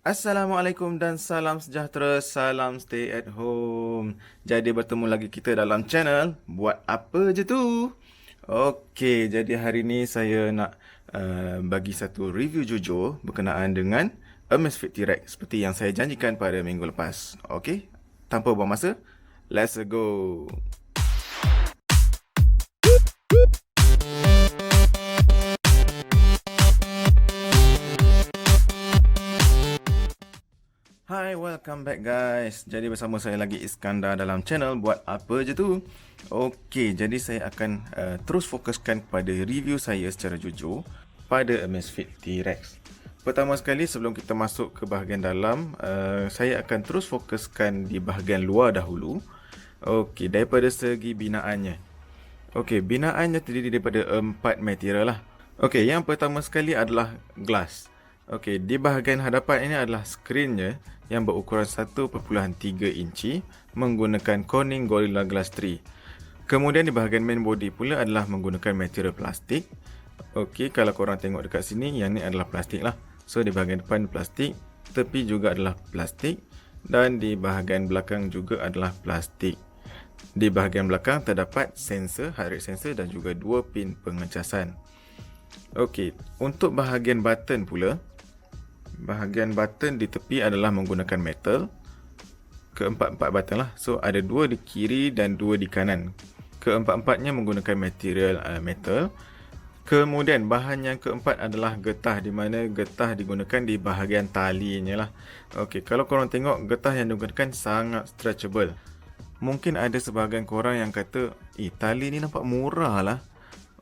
Assalamualaikum dan salam sejahtera, salam stay at home. Jadi bertemu lagi kita dalam channel Buat Apa Je Tu. Okey, jadi hari ni saya nak bagi satu review jujur berkenaan dengan Amazfit T-Rex seperti yang saya janjikan pada minggu lepas. Okey, tanpa buang masa, let's go. Hai, welcome back guys. Jadi bersama saya lagi Iskandar dalam channel Buat Apa Je Tu. Okey, jadi saya akan terus fokuskan kepada review saya secara jujur pada Amazfit T-Rex. Pertama sekali sebelum kita masuk ke bahagian dalam, saya akan terus fokuskan di bahagian luar dahulu. Okey, daripada segi binaannya. Okey, binaannya terdiri daripada 4 material lah. Okey, yang pertama sekali adalah glass. Okey, di bahagian hadapan ini adalah skrinnya yang berukuran 1.3 inci menggunakan Corning Gorilla Glass 3. Kemudian di bahagian main body pula adalah menggunakan material plastik. Okey, kalau korang tengok dekat sini, yang ni adalah plastik lah. So, di bahagian depan plastik, tepi juga adalah plastik dan di bahagian belakang juga adalah plastik. Di bahagian belakang terdapat sensor, heart rate sensor dan juga 2 pin pengecasan. Okey, untuk bahagian button pula, bahagian button di tepi adalah menggunakan metal. Keempat-empat button lah. So ada 2 di kiri dan 2 di kanan. Keempat-empatnya menggunakan material metal. Kemudian bahan yang keempat adalah getah, di mana getah digunakan di bahagian talinya lah. Okey, kalau korang tengok getah yang digunakan sangat stretchable. Mungkin ada sebahagian korang yang kata, tali ni nampak murah lah.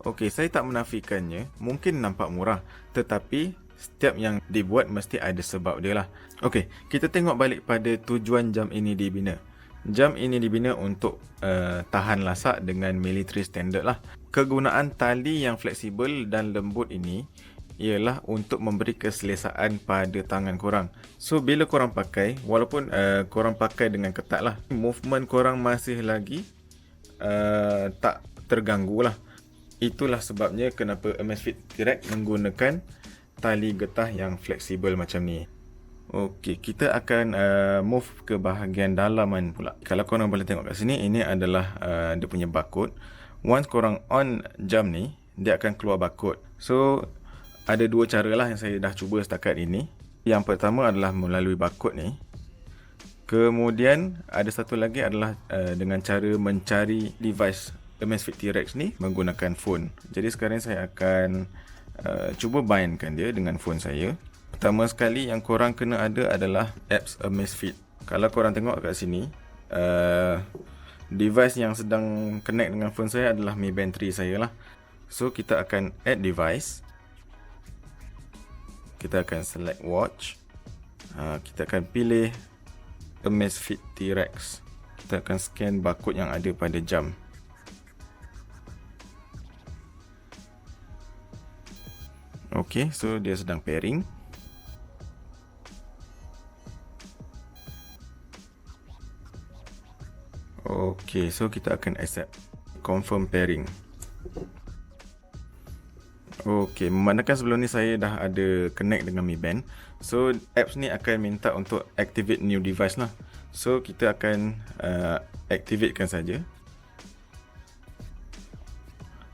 Okey, saya tak menafikannya, mungkin nampak murah, tetapi setiap yang dibuat mesti ada sebab dia lah. Okey, kita tengok balik pada tujuan jam ini dibina. Jam ini dibina untuk tahan lasak dengan military standard lah. Kegunaan tali yang fleksibel dan lembut ini ialah untuk memberi keselesaan pada tangan korang. So, bila korang pakai, walaupun korang pakai dengan ketat lah, movement korang masih lagi tak terganggu lah. Itulah sebabnya kenapa Amazfit T-Rex menggunakan tali getah yang fleksibel macam ni. Okey, kita akan move ke bahagian dalaman pula. Kalau korang boleh tengok kat sini, ini adalah dia punya barcode. Once korang on jam ni, dia akan keluar barcode. So, ada 2 cara lah yang saya dah cuba setakat ini. Yang pertama adalah melalui barcode ni. Kemudian, ada satu lagi adalah dengan cara mencari device Amazfit T-Rex ni menggunakan phone. Jadi sekarang saya akan cuba bindkan dia dengan phone saya. Pertama sekali yang korang kena ada adalah apps Amazfit. Kalau korang tengok kat sini, device yang sedang connect dengan phone saya adalah Mi Band 3 saya lah. So kita akan add device. Kita akan select watch. Kita akan pilih Amazfit T-Rex. Kita akan scan barcode yang ada pada jam. Okey, so dia sedang pairing. Okey, so kita akan accept confirm pairing. Okey, memandangkan sebelum ni saya dah ada connect dengan Mi Band. So apps ni akan minta untuk activate new device lah. So kita akan activatekan saja.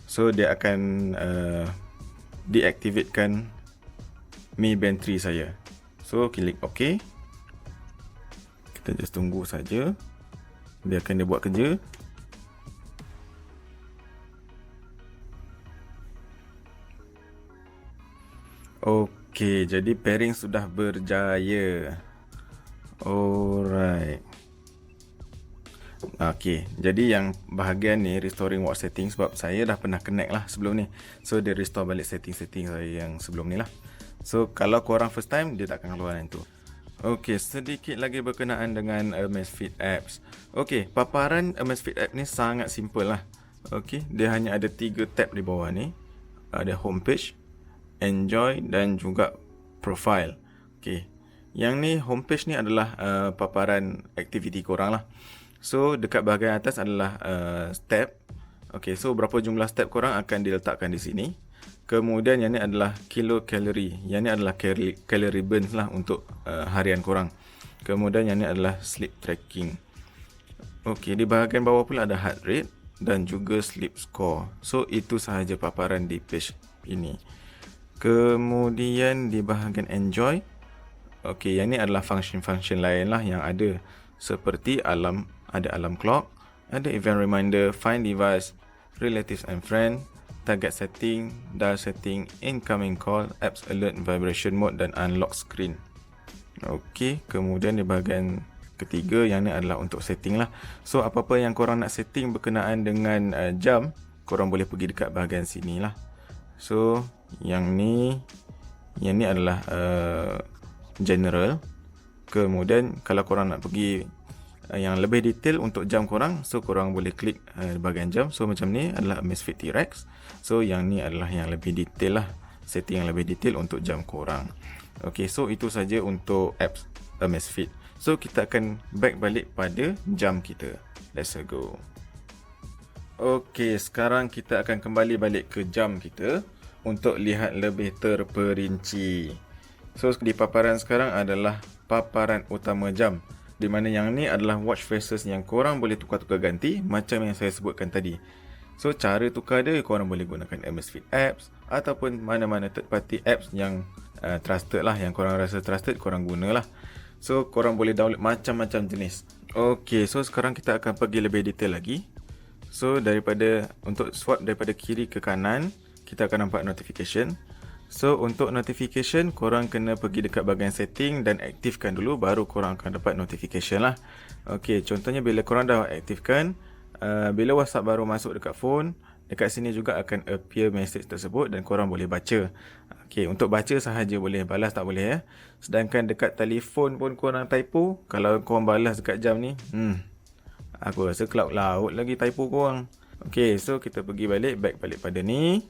So dia akan deactivatekan Mi Band 3 saya. So klik OK. Kita just tunggu saja. Biarkan dia buat kerja. Okey, jadi pairing sudah berjaya. Alright. Okey, jadi yang bahagian ni restoring watch setting, sebab saya dah pernah connect lah sebelum ni. So dia restore balik setting-setting saya yang sebelum ni lah. So kalau korang first time, dia tak akan keluar yang tu. Okey, sedikit lagi berkenaan dengan Amazfit apps. Okey, paparan Amazfit app ni sangat simple lah. Okey, dia hanya ada 3 tab di bawah ni. Ada homepage, enjoy dan juga profile. Okey, yang ni homepage ni adalah paparan aktiviti korang lah. So dekat bahagian atas adalah step. Okey, so berapa jumlah step korang akan diletakkan di sini. Kemudian yang ni adalah kilokalori. Yang ni adalah calorie burns lah untuk harian korang. Kemudian yang ni adalah sleep tracking. Okey, di bahagian bawah pula ada heart rate dan juga sleep score. So itu sahaja paparan di page ini. Kemudian di bahagian enjoy, okey, yang ni adalah function-function lain lah yang ada, seperti alarm, ada alarm clock, ada event reminder, find device, relatives and friend, target setting, dial setting, incoming call, apps alert, vibration mode dan unlock screen. Okey, kemudian di bahagian ketiga yang ni adalah untuk setting lah. So apa-apa yang korang nak setting berkenaan dengan jam, korang boleh pergi dekat bahagian sini lah. So yang ni adalah general. Kemudian kalau korang nak pergi yang lebih detail untuk jam korang, so korang boleh klik bahagian jam. So macam ni adalah Amazfit T-Rex. So yang ni adalah yang lebih detail lah, setting yang lebih detail untuk jam korang. Okay, so itu saja untuk apps Amazfit. So kita akan back balik pada jam kita. Let's go. Okay, sekarang kita akan kembali balik ke jam kita untuk lihat lebih terperinci. So di paparan sekarang adalah paparan utama jam, di mana yang ni adalah watch faces yang korang boleh tukar-tukar ganti macam yang saya sebutkan tadi. So cara tukar dia, korang boleh gunakan Amazfit apps ataupun mana-mana third party apps yang trusted lah, yang korang rasa trusted, korang gunalah. So korang boleh download macam-macam jenis. Okay, so sekarang kita akan pergi lebih detail lagi. So untuk swipe daripada kiri ke kanan, kita akan nampak notification. So untuk notification, korang kena pergi dekat bahagian setting dan aktifkan dulu, baru korang akan dapat notification lah. Okay, contohnya bila korang dah aktifkan, bila WhatsApp baru masuk dekat phone, dekat sini juga akan appear message tersebut dan korang boleh baca. Okay, untuk baca sahaja boleh, balas tak boleh ya. Sedangkan dekat telefon pun korang typo, kalau korang balas dekat jam ni, aku rasa cloud laut lagi typo korang. Okay, so kita pergi back balik pada ni.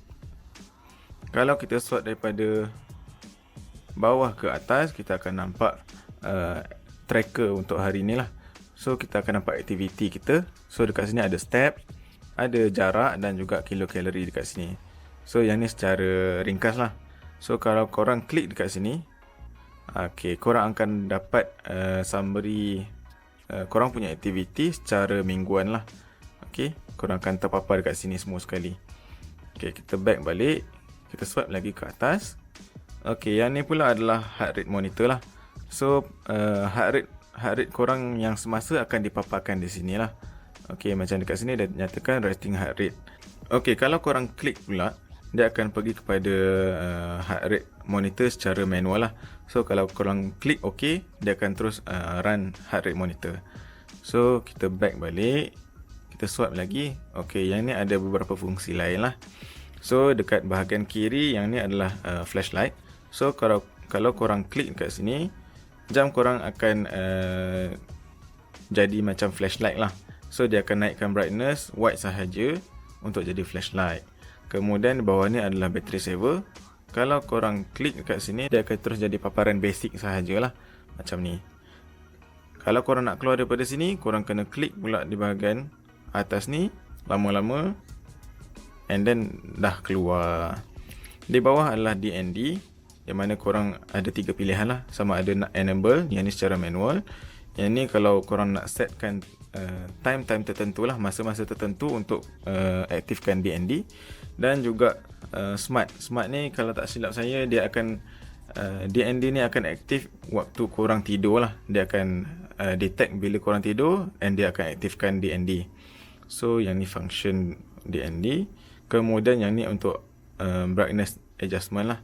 Kalau kita swipe daripada bawah ke atas, kita akan nampak tracker untuk hari ni lah. So kita akan nampak aktiviti kita. So dekat sini ada step, ada jarak dan juga kilokalori dekat sini. So yang ni secara ringkas lah. So kalau korang klik dekat sini, okay, korang akan dapat summary korang punya aktiviti secara mingguan lah. Okay, korang akan terpapar dekat sini semua sekali. Okay, kita back balik, kita swipe lagi ke atas. Okay, yang ni pula adalah heart rate monitor lah. So heart rate korang yang semasa akan dipaparkan di sini lah. Okay, macam dekat sini dia nyatakan resting heart rate. Okay, kalau korang klik pula, dia akan pergi kepada heart rate monitor secara manual lah. So kalau korang klik OK, dia akan terus run heart rate monitor. So kita back balik, kita swipe lagi. Okay, yang ni ada beberapa fungsi lain lah. So dekat bahagian kiri, yang ni adalah flashlight. So kalau korang klik dekat sini, jam korang akan jadi macam flashlight lah. So dia akan naikkan brightness white sahaja untuk jadi flashlight. Kemudian di bawah ni adalah battery saver. Kalau korang klik dekat sini, dia akan terus jadi paparan basic sahajalah, macam ni. Kalau korang nak keluar daripada sini, korang kena klik pula di bahagian atas ni, lama-lama, and then dah keluar. Di bawah adalah DND, yang mana korang ada 3 pilihan lah. Sama ada nak enable, yang ni secara manual. Yang ni kalau korang nak setkan time tertentu lah, masa-masa tertentu untuk aktifkan DND. Dan juga smart ni kalau tak silap saya, dia akan DND ni akan aktif waktu korang tidur lah. Dia akan detect bila korang tidur, and dia akan aktifkan DND. So yang ni function DND. Kemudian yang ni untuk brightness adjustment lah.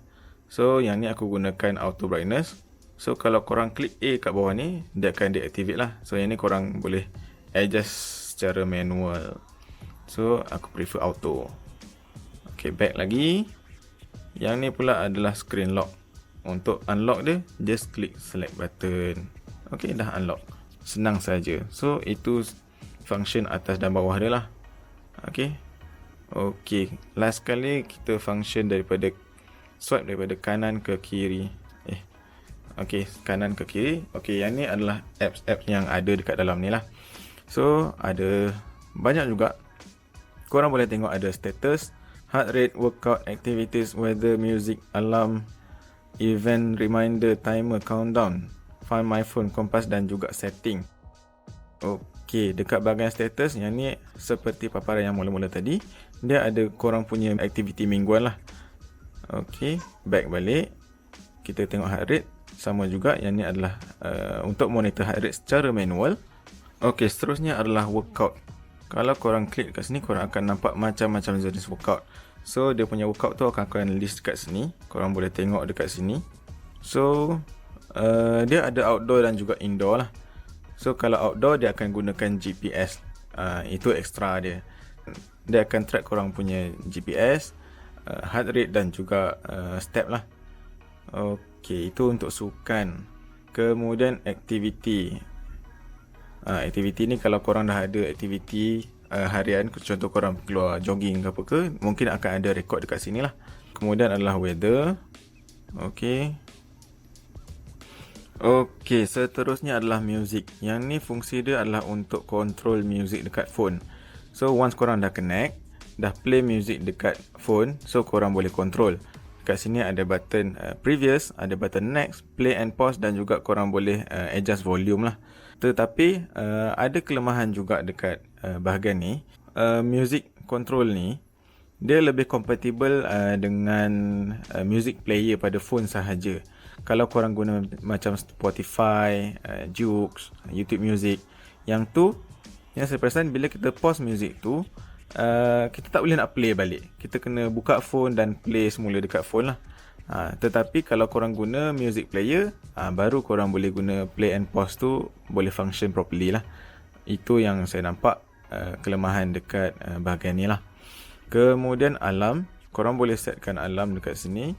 So yang ni aku gunakan auto brightness. So kalau korang klik A kat bawah ni, dia akan deactivate lah. So yang ni korang boleh adjust secara manual. So aku prefer auto. Okay, back lagi. Yang ni pula adalah screen lock. Untuk unlock dia, just klik select button. Okay, dah unlock. Senang saja. So itu function atas dan bawah dia lah. Okay. Okay, last kali kita function daripada swipe daripada kanan ke kiri. Okay, kanan ke kiri. Okay, yang ni adalah apps-apps yang ada dekat dalam ni lah. So ada banyak juga. Korang boleh tengok ada status, heart rate, workout, activities, weather, music, alarm, event, reminder, timer, countdown, find my phone, kompas dan juga setting. Okey, dekat bahagian status yang ni seperti paparan yang mula-mula tadi, dia ada korang punya aktiviti mingguan lah. Okey, back balik. Kita tengok heart rate. Sama juga, yang ni adalah untuk monitor heart rate secara manual. Okey, seterusnya adalah workout. Kalau korang klik kat sini, korang akan nampak macam-macam jenis workout. So, dia punya workout tu akan list dekat sini. Korang boleh tengok dekat sini. So, dia ada outdoor dan juga indoor lah. So, kalau outdoor, dia akan gunakan GPS. Itu extra dia. Dia akan track korang punya GPS, heart rate dan juga step lah. Okey, itu untuk sukan. Kemudian aktiviti. Aktiviti ni kalau korang dah ada aktiviti harian, contoh korang keluar jogging ke apa ke, mungkin akan ada rekod dekat sini lah. Kemudian adalah weather. Okey. Okey, seterusnya adalah music. Yang ni fungsi dia adalah untuk control music dekat phone. So once korang dah connect, dah play music dekat phone, so korang boleh control. Kat sini ada button previous, ada button next, play and pause dan juga korang boleh adjust volume lah. Tetapi ada kelemahan juga dekat bahagian ni. Music control ni, dia lebih compatible dengan music player pada phone sahaja. Kalau korang guna macam Spotify, Joox, YouTube Music, yang saya perasan bila kita pause music tu, kita tak boleh nak play balik. Kita kena buka phone dan play semula dekat phone lah. Tetapi kalau korang guna music player, baru korang boleh guna play and pause tu boleh function properly lah. Itu yang saya nampak kelemahan dekat bahagian ni lah. Kemudian alarm, korang boleh setkan alarm dekat sini.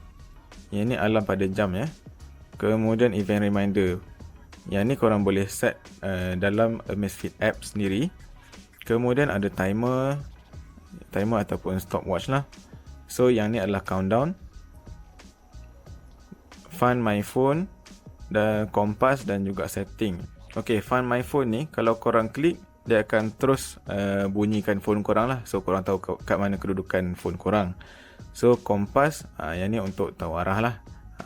Yang ni alarm pada jam ya. Kemudian event reminder, yang ni korang boleh set dalam Amazfit app sendiri. Kemudian ada timer ataupun stopwatch lah. So yang ni adalah countdown, find my phone, dan kompas dan juga setting. Okay, find my phone ni kalau korang klik, dia akan terus bunyikan phone korang lah. So korang tahu kat mana kedudukan phone korang. So kompas, yang ni untuk tahu arah lah.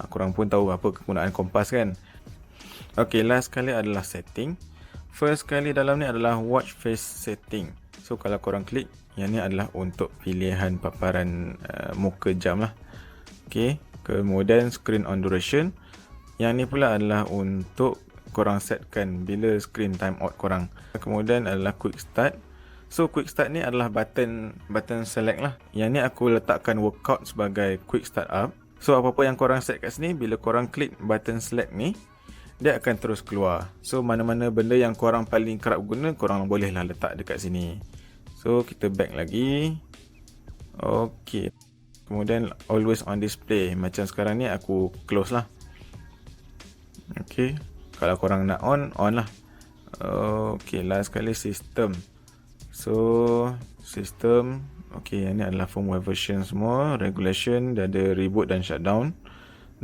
Korang pun tahu apa kegunaan kompas kan. Okay, last sekali adalah setting. First sekali dalam ni adalah watch face setting. So kalau korang klik, yang ni adalah untuk pilihan paparan muka jam lah. Okay, kemudian screen on duration. Yang ni pula adalah untuk korang setkan bila screen time out korang. Kemudian adalah quick start. So quick start ni adalah button select lah. Yang ni aku letakkan workout sebagai quick start up. So apa-apa yang korang set kat sini, bila korang klik button select ni, dia akan terus keluar. So mana-mana benda yang korang paling kerap guna, korang bolehlah letak dekat sini. So kita back lagi. Okay, kemudian always on display. Macam sekarang ni aku close lah. Okay, kalau korang nak on lah. Okay, last sekali system. So system, okay, yang ni adalah firmware version semua. Regulation, dia ada reboot dan shutdown,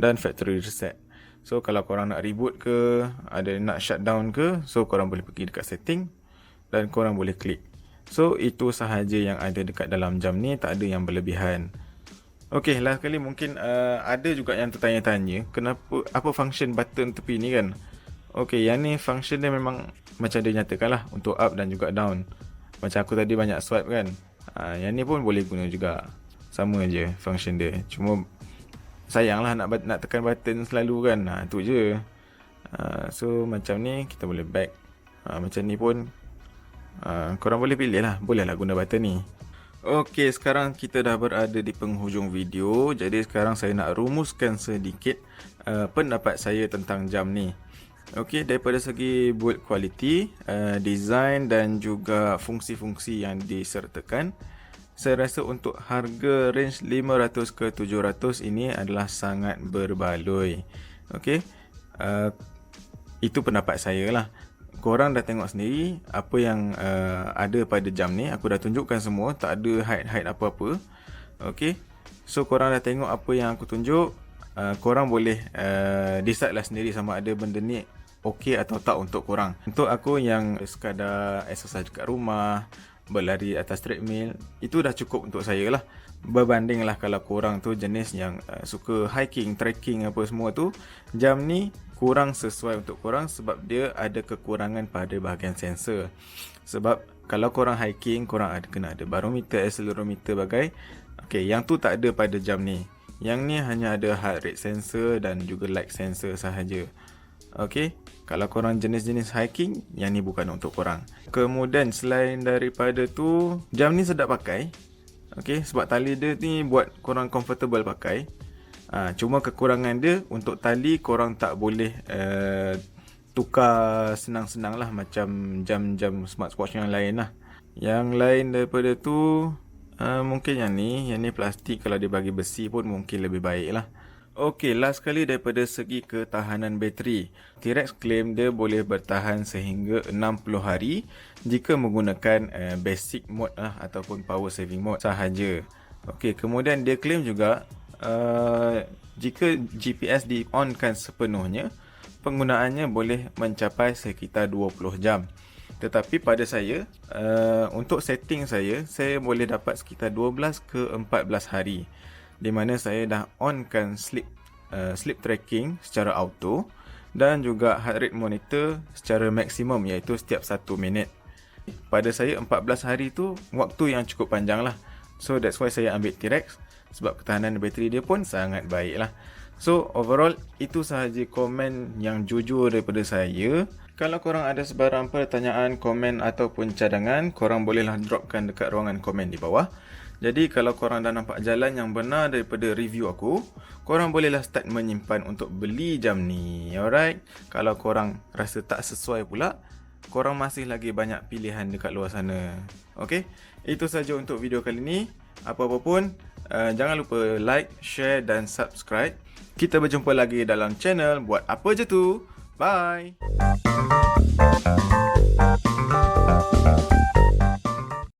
dan factory reset. So kalau korang nak reboot ke, ada nak shutdown ke, so korang boleh pergi dekat setting dan korang boleh klik. So itu sahaja yang ada dekat dalam jam ni, tak ada yang berlebihan. Okay, last kali mungkin ada juga yang tertanya-tanya, kenapa, apa function button tepi ni kan. Okay, yang ni function dia memang macam dia nyatakan lah, untuk up dan juga down. Macam aku tadi banyak swipe kan, yang ni pun boleh guna juga. Sama je function dia, cuma sayang lah nak tekan button selalu kan. Tu je. So macam ni kita boleh back. Macam ni pun korang boleh pilih lah, boleh lah guna button ni. Okey, sekarang kita dah berada di penghujung video. Jadi sekarang saya nak rumuskan sedikit pendapat saya tentang jam ni. Okey, daripada segi build quality, design dan juga fungsi-fungsi yang disertakan, saya rasa untuk harga range 500 ke 700 ini adalah sangat berbaloi. Okey, itu pendapat saya lah. Korang dah tengok sendiri apa yang ada pada jam ni. Aku dah tunjukkan semua, tak ada hide apa-apa. Okey, so korang dah tengok apa yang aku tunjuk. Korang boleh decide lah sendiri sama ada benda ni okey atau tak untuk korang. Untuk aku yang sekadar exercise dekat rumah, berlari atas treadmill, itu dah cukup untuk saya lah. Berbandinglah kalau korang tu jenis yang suka hiking, trekking apa semua tu, jam ni kurang sesuai untuk korang sebab dia ada kekurangan pada bahagian sensor. Sebab kalau korang hiking, korang kena ada barometer, accelerometer bagai. Okey, yang tu tak ada pada jam ni. Yang ni hanya ada heart rate sensor dan juga light sensor sahaja. Okey, kalau korang jenis-jenis hiking, yang ni bukan untuk korang. Kemudian selain daripada tu, jam ni sedap pakai. Okey, sebab tali dia ni buat korang comfortable pakai. Cuma kekurangan dia, untuk tali korang tak boleh tukar senang-senang lah macam jam-jam smartwatch yang lain lah. Yang lain daripada tu, mungkin yang ni plastik, kalau dia bagi besi pun mungkin lebih baik lah. Okey, last sekali daripada segi ketahanan bateri. T-Rex claim dia boleh bertahan sehingga 60 hari jika menggunakan basic mode lah ataupun power saving mode sahaja. Okey, kemudian dia claim juga jika GPS di-onkan sepenuhnya, penggunaannya boleh mencapai sekitar 20 jam. Tetapi pada saya, untuk setting saya boleh dapat sekitar 12 ke 14 hari. Di mana saya dah onkan sleep tracking secara auto dan juga heart rate monitor secara maksimum, iaitu setiap 1 minit. Pada saya 14 hari tu waktu yang cukup panjang lah. So that's why saya ambil T-Rex, sebab ketahanan bateri dia pun sangat baik lah. So overall, itu sahaja komen yang jujur daripada saya. Kalau korang ada sebarang pertanyaan, komen ataupun cadangan, korang bolehlah dropkan dekat ruangan komen di bawah. Jadi kalau korang dah nampak jalan yang benar daripada review aku, korang bolehlah start menyimpan untuk beli jam ni. Alright? Kalau korang rasa tak sesuai pula, korang masih lagi banyak pilihan dekat luar sana. Okay? Itu saja untuk video kali ni. Apa-apa pun, jangan lupa like, share dan subscribe. Kita berjumpa lagi dalam channel Buat Apa Je Tu. Bye!